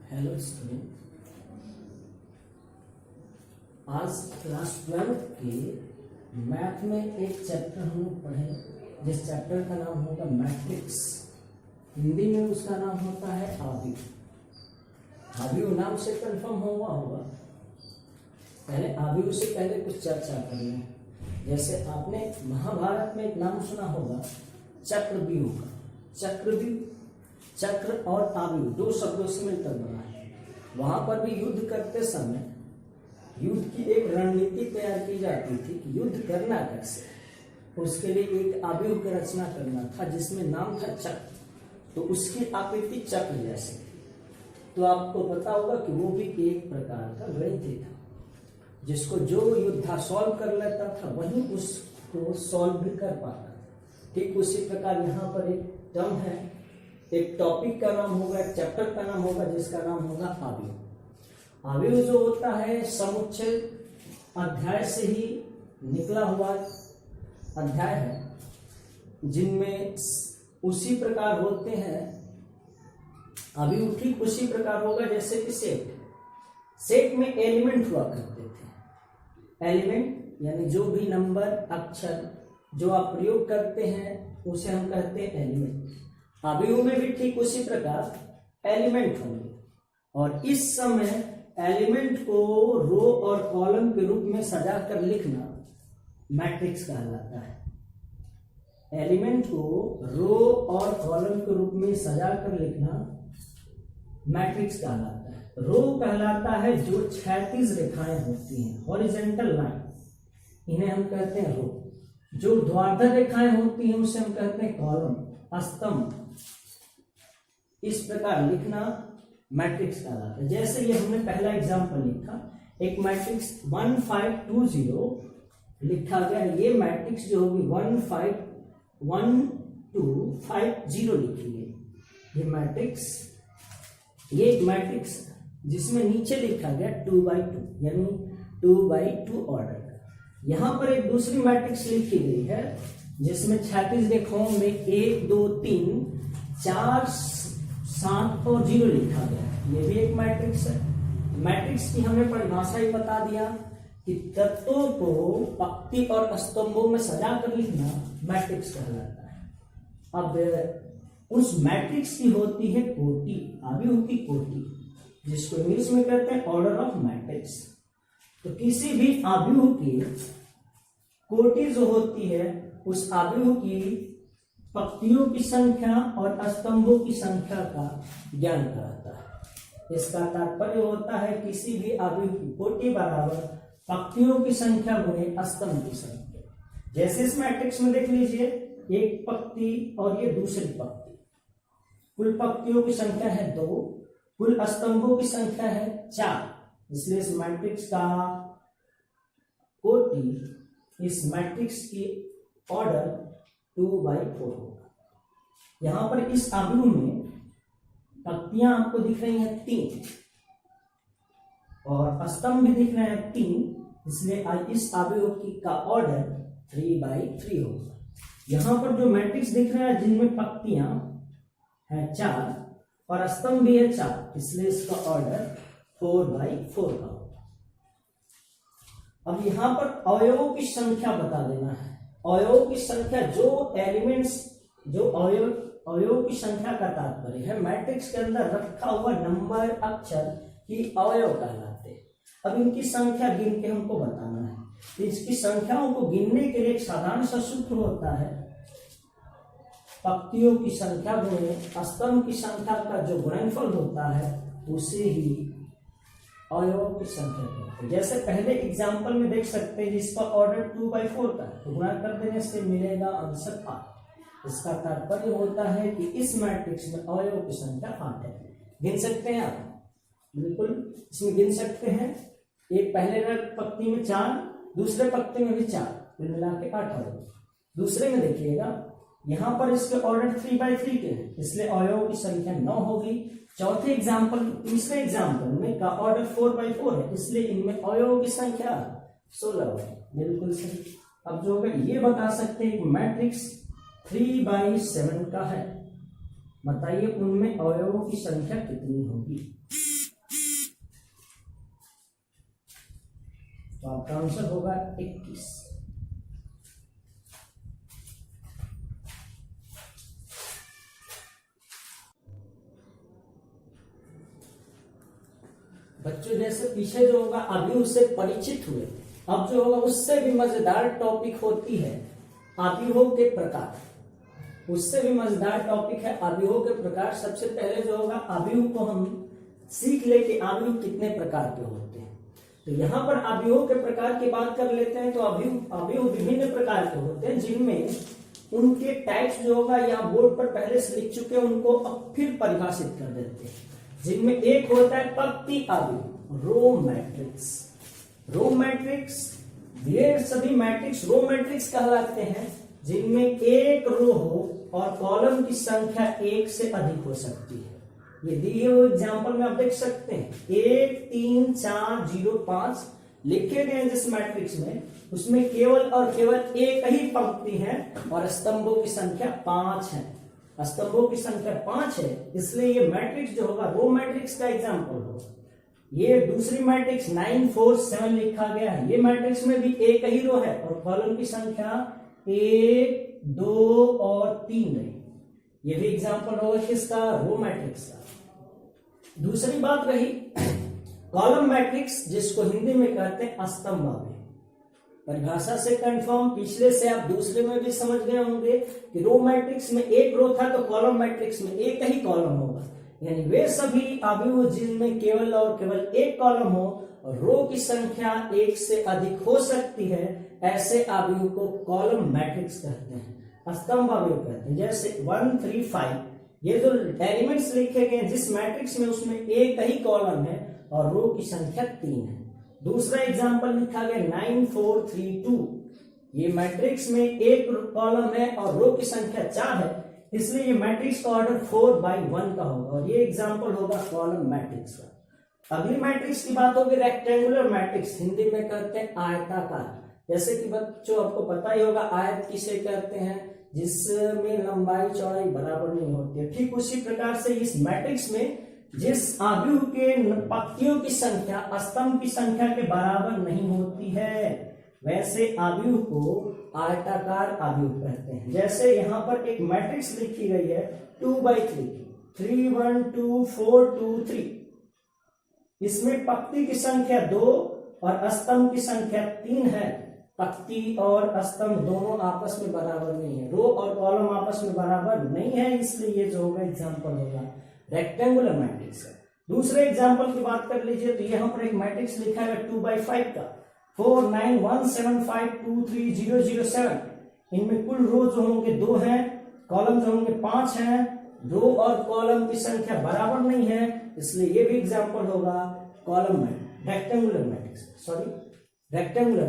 Hello student, आज class 12 के math में एक चैप्टर हम लोग पढ़े जिस चैप्टर का नाम होगा मैट्रिक्स। हिंदी में उसका नाम होता है आव्यूह। आव्यूह नाम से कंफर्म हुआ होगा। पहले आव्यूह से पहले कुछ चर्चा कर लें। जैसे आपने महाभारत में एक नाम सुना होगा चक्रव्यूह का। चक्र और आव्यूह दो शब्दों से मिलकर बना है। वहां पर भी युद्ध करते समय युद्ध की एक रणनीति तैयार की जाती थी कि युद्ध करना कैसे। उसके लिए एक आव्यूह की रचना करना था जिसमें नाम था चक्र। तो उसकी आकृति चक्र जैसी थी। तो आपको पता होगा कि वो भी एक प्रकार का गणित ही था, जिसको जो योद्धा सॉल्व कर लेता था वही उसको सॉल्व भी कर पाता था। ठीक उसी प्रकार यहाँ पर एक टर्म है, एक टॉपिक का नाम होगा, एक चैप्टर का नाम होगा जिसका नाम होगा आव्यूह। आव्यूह जो होता है समुच्चय अध्याय से ही निकला हुआ अध्याय है, जिनमें उसी प्रकार होते हैं। आव्यूह ठीक उसी प्रकार होगा जैसे कि सेट में एलिमेंट हुआ करते थे। एलिमेंट यानी जो भी नंबर अक्षर जो आप प्रयोग करते हैं उसे हम कहते हैं एलिमेंट। आव्यूह में भी ठीक उसी प्रकार एलिमेंट होंगे और इस समय एलिमेंट को रो और कॉलम के रूप में सजा कर लिखना मैट्रिक्स कहलाता है। एलिमेंट को रो और कॉलम के रूप में सजा कर लिखना मैट्रिक्स कहलाता है। रो कहलाता है जो क्षैतिज रेखाएं होती हैं, हॉरिजॉन्टल लाइन, इन्हें हम कहते हैं रो। जो ध्वाधर रेखाएं होती हैं उसे हम कहते हैं कॉलम, स्तंभ। इस प्रकार लिखना मैट्रिक्स कहलाता है। जैसे ये हमने पहला एग्जांपल लिखा, एक मैट्रिक्स 1520 लिखा गया। ये मैट्रिक्स जो होगी 151250 लिखी गई। ये एक मैट्रिक्स जिसमें नीचे लिखा गया 2x2 यानी 2x2 ऑर्डर। यहां पर एक दूसरी मैट्रिक्स लिखी गई है जिसमें क्षैतिज रेखाओं में 1 2 3 4 7 और 0 लिखा गया है। ये भी एक मैट्रिक्स है। मैट्रिक्स की हमने परिभाषा ही बता दिया कि तत्वों को पंक्ति और स्तंभों में सजा कर लिखना मैट्रिक्स कहलाता है। अब उस मैट्रिक्स की होती है कोटि, आव्यूह की कोटि, जिसको इंग्लिश में कहते हैं ऑर्डर ऑफ मैट्रिक्स। तो किसी भी आव्यूह की कोटि जो होती है उस आव्यूह की पंक्तियों की संख्या और स्तंभों की संख्या का ज्ञान कराता है। इसका तात्पर्य होता है किसी भी आव्यूह की कोटि बराबर पंक्तियों की संख्या गुणे स्तंभ की संख्या। जैसे इस मैट्रिक्स में देख लीजिए, एक पंक्ति और ये दूसरी पंक्ति, कुल पंक्तियों की संख्या है 2, कुल स्तंभों की संख्या है 4। इसलिए इस मैट्रिक्स का कोटि, इस मैट्रिक्स की ऑर्डर 2x4 होगा। यहां पर इस आव्यूह में पंक्तियां आपको दिख रही हैं 3 और स्तंभ भी दिख रहे हैं 3, इसलिए इस आव्यूह की का ऑर्डर 3x3 होगा। यहां पर जो मैट्रिक्स दिख रहा है जिनमें पंक्तियां हैं 4 और स्तंभ भी है 4, इसलिए इसका ऑर्डर 4x4 का होगा। अब यहां पर अवयवों की संख्या बता देना है। अवयवों की संख्या, जो एलिमेंट्स, जो अवयवों की संख्या का तात्पर्य है मैट्रिक्स के अंदर रखा हुआ नंबर अक्षर ही अवयव कहलाते हैं। अब इनकी संख्या गिन के हमको बताना है। इसकी संख्याओं को गिनने के लिए एक साधारण सा सूत्र होता है, पंक्तियों की संख्या गुणे स्तंभ की संख्या का जो गुणनफल होता है उसे ही अवयवों की संख्या कहते हैं। जैसे पहले एग्जांपल में देख सकते हैं जिसका ऑर्डर 2x4 का है, तो गुणा कर देने से मिलेगा आंसर 8। इसका तात्पर्य होता है कि इस मैट्रिक्स में अवयवों की संख्या 8 है। गिन सकते हैं आप, बिल्कुल इसमें गिन सकते हैं। एक पहले पंक्ति में 4, दूसरे पंक्ति में भी 4, कुल मिला के 8 अवयव। दूसरे में देखिएगा, यहां पर इसके ऑर्डर 3x3 के हैं, इसलिए अवयवों की संख्या 9 होगी। चौथे एग्जाम्पल, तीसरे एग्जाम्पल में का ऑर्डर 4x4 है, इसलिए इनमें अवयवों की संख्या 16 है। बिल्कुल सही। अब जो अगर ये बता सकते हैं कि मैट्रिक्स 3x7 का है, बताइए उनमें अवयवों की संख्या कितनी होगी। तो आपका आंसर होगा 21। बच्चों जैसे पीछे जो होगा अभी उससे परिचित हुए, अब जो होगा उससे भी मजेदार टॉपिक होती है अवयवों के प्रकार। उससे भी मजेदार टॉपिक है अवयवों के प्रकार। सबसे पहले जो होगा अवयव को हम सीख ले कि अवयव कितने प्रकार के होते हैं। तो यहाँ पर अवयवों के प्रकार की बात कर लेते हैं। तो अवयव विभिन्न प्रकार के होते हैं, जिनमें उनके टाइप्स जो होगा यहाँ बोर्ड पर पहले से लिख चुके हैं, उनको अब फिर परिभाषित कर देते हैं। जिनमें एक होता है पंक्ति अवयव, रो मैट्रिक्स। रो मैट्रिक्स, ये सभी मैट्रिक्स रो मैट्रिक्स कहलाते हैं, जिनमें एक रो हो और कॉलम की संख्या एक से अधिक हो सकती है। ये दिए हुए एग्जाम्पल में आप देख सकते हैं 1 3 4 0 5 लिखे गए जिस मैट्रिक्स में, उसमें केवल और केवल एक ही पंक्ति है और स्तंभों की संख्या 5 है। स्तंभों की संख्या 5 है, इसलिए ये मैट्रिक्स जो होगा रो मैट्रिक्स का एग्जाम्पल होगा। ये दूसरी मैट्रिक्स 9 4 7 लिखा गया है, ये मैट्रिक्स में भी एक ही रो है और कॉलम की संख्या 1 2 और 3 है। ये भी एग्जाम्पल होगा किसका, रो मैट्रिक्स का। दूसरी बात रही कॉलम मैट्रिक्स, जिसको हिंदी में कहते हैं स्तंभ अवयव। परिभाषा से कंफर्म, पिछले से आप दूसरे में भी समझ गए होंगे कि रो मैट्रिक्स में एक रो था तो कॉलम मैट्रिक्स में एक ही कॉलम होगा। यानी वे सभी अवयव जिनमें केवल और केवल एक कॉलम हो और रो की संख्या एक से अधिक हो सकती है, ऐसे अवयव को कॉलम मैट्रिक्स कहते हैं, स्तंभ अवयव कहते हैं। जैसे 1 3 5 ये जो एलिमेंट्स लिखे गए जिस मैट्रिक्स में, उसमें एक ही कॉलम है और रो की संख्या 3 है। दूसरा एग्जाम्पल लिखा गया 9 4 3 2, ये मैट्रिक्स में एक कॉलम है और रो की संख्या 4 है, इसलिए ये मैट्रिक्स का ऑर्डर 4/1 का होगा और ये एग्जाम्पल होगा कॉलम मैट्रिक्स का। अगली मैट्रिक्स की बात होगी रेक्टेंगुलर मैट्रिक्स, हिंदी में कहते हैं आयताकार। जैसे कि बच्चों आपको पता ही होगा आयत किसे कहते हैं, जिसमें लंबाई चौड़ाई बराबर नहीं होती है। ठीक उसी प्रकार से इस मैट्रिक्स में जिस अवयव के पंक्तियों की संख्या स्तंभ की संख्या के बराबर नहीं होती है, वैसे अवयव को आयताकार अवयव कहते हैं। जैसे यहाँ पर एक मैट्रिक्स लिखी गई है 2/3 3 1 2 4 2 3, इसमें पंक्ति की संख्या 2 और स्तंभ की संख्या 3 है। पंक्ति और स्तंभ दोनों आपस में बराबर नहीं है, रो और कॉलम आपस में बराबर नहीं है, इसलिए ये जो होगा एग्जाम्पल होगा रेक्टेंगुलर मैट्रिक्स है। दूसरे एग्जाम्पल की बात कर लीजिए तो यहाँ पर एक मैट्रिक्स लिखा है 2/5 का 4 9 1 7 5 2 3 0 0 7, इनमें कुल रो जो होंगे 2 हैं, कॉलम जो होंगे 5 हैं, रो और कॉलम की संख्या बराबर नहीं है, इसलिए ये भी एग्जाम्पल होगा कॉलम रेक्टेंगुलर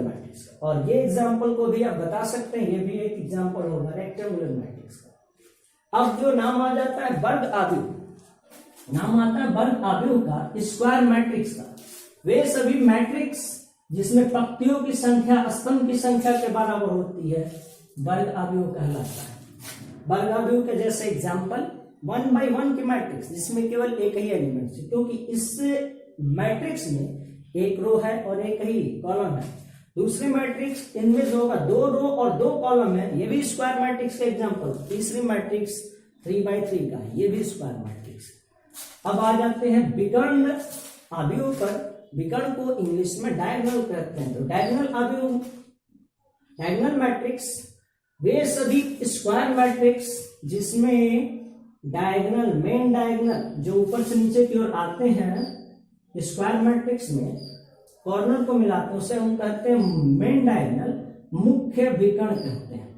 मैट्रिक्स। और ये एग्जाम्पल को भी आप बता सकते हैं, ये भी एक एग्जाम्पल होगा रेक्टेंगुलर मैट्रिक्स का। अब जो नाम आ जाता है वर्ग अवयव, नाम आता है वर्ग अवयव का, स्क्वायर मैट्रिक्स का। वे सभी मैट्रिक्स जिसमें पंक्तियों की संख्या स्तंभ की संख्या के बराबर होती है, वर्ग अवयव कहलाता है। वर्ग अवयव के जैसे एग्जाम्पल 1/1 की मैट्रिक्स, जिसमें केवल एक ही एलिमेंट है, क्योंकि इस मैट्रिक्स में एक रो है और एक ही कॉलम है। दूसरी मैट्रिक्स, इनमें जो होगा 2 रो और 2 कॉलम है, ये भी स्क्वायर मैट्रिक्स का एग्जाम्पल। तीसरी मैट्रिक्स 3/3 का, ये भी स्क्वायर मैट्रिक्स। अब आ जाते हैं विकर्ण अवयव पर। विकर्ण को इंग्लिश में डायगोनल कहते हैं। तो डायगोनल अवयव, डायगोनल मैट्रिक्स, वे सभी स्क्वायर मैट्रिक्स जिसमें डायगोनल, मेन डायगोनल जो ऊपर से नीचे की ओर आते हैं, स्क्वायर मैट्रिक्स में कॉर्नर को मिलाते हैं, उसे हम कहते हैं मेन डायगोनल, मुख्य विकर्ण कहते हैं।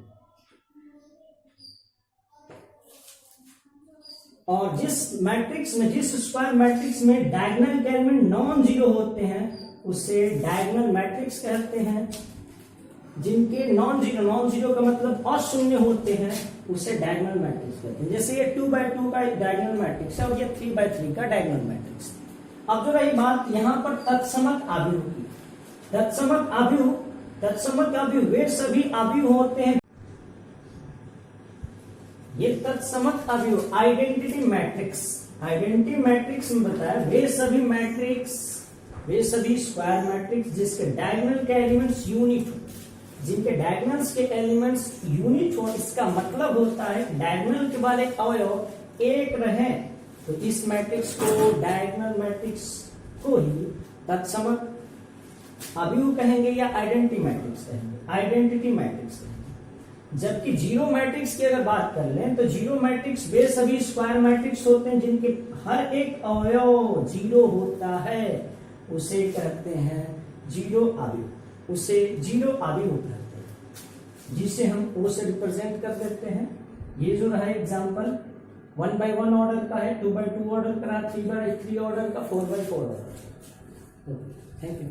और जिस मैट्रिक्स में, जिस स्क्वायर मैट्रिक्स में डायगोनल के एलिमेंट नॉन जीरो होते हैं, उसे डायगोनल मैट्रिक्स कहते हैं। जिनके नॉन जीरो का मतलब अशून्य होते हैं, उसे डायगोनल मैट्रिक्स कहते हैं। जैसे ये 2/2 का एक डायगोनल मैट्रिक्स है और ये 3/3 का डायगोनल मैट्रिक्स। अब जो रही बात यहाँ पर तत्समक अवयव की, तत्समक अवयव वे सभी अवयव होते हैं, ये तत्समक अवयव आइडेंटिटी मैट्रिक्स में बताया, वे सभी मैट्रिक्स वे सभी स्क्वायर मैट्रिक्स जिसके डायगोनल के एलिमेंट्स यूनिट हो, जिनके डायगोनल्स के एलिमेंट्स यूनिट हो, इसका मतलब होता है डायगोनल के बाद एक अवयव एक रहे, तो इस मैट्रिक्स को डायगोनल मैट्रिक्स को ही तत्समक अवयव कहेंगे या आइडेंटिटी मैट्रिक्स कहेंगे, आइडेंटिटी मैट्रिक्स कहेंगे। जबकि जीरो मैट्रिक्स की अगर बात कर लें तो जीरो मैट्रिक्स वे सभी स्क्वायर मैट्रिक्स होते हैं जिनके हर एक अवयव जीरो होता है, उसे कहते हैं जीरो अवयव, उसे जीरो अवयव कहते हैं, जिसे हम ओ से रिप्रेजेंट कर देते हैं। ये जो है एग्जांपल 1/1 ऑर्डर का है, 2/2 ऑर्डर का, 3/3 ऑर्डर का, 4/4 ऑर्डर का। Thank you.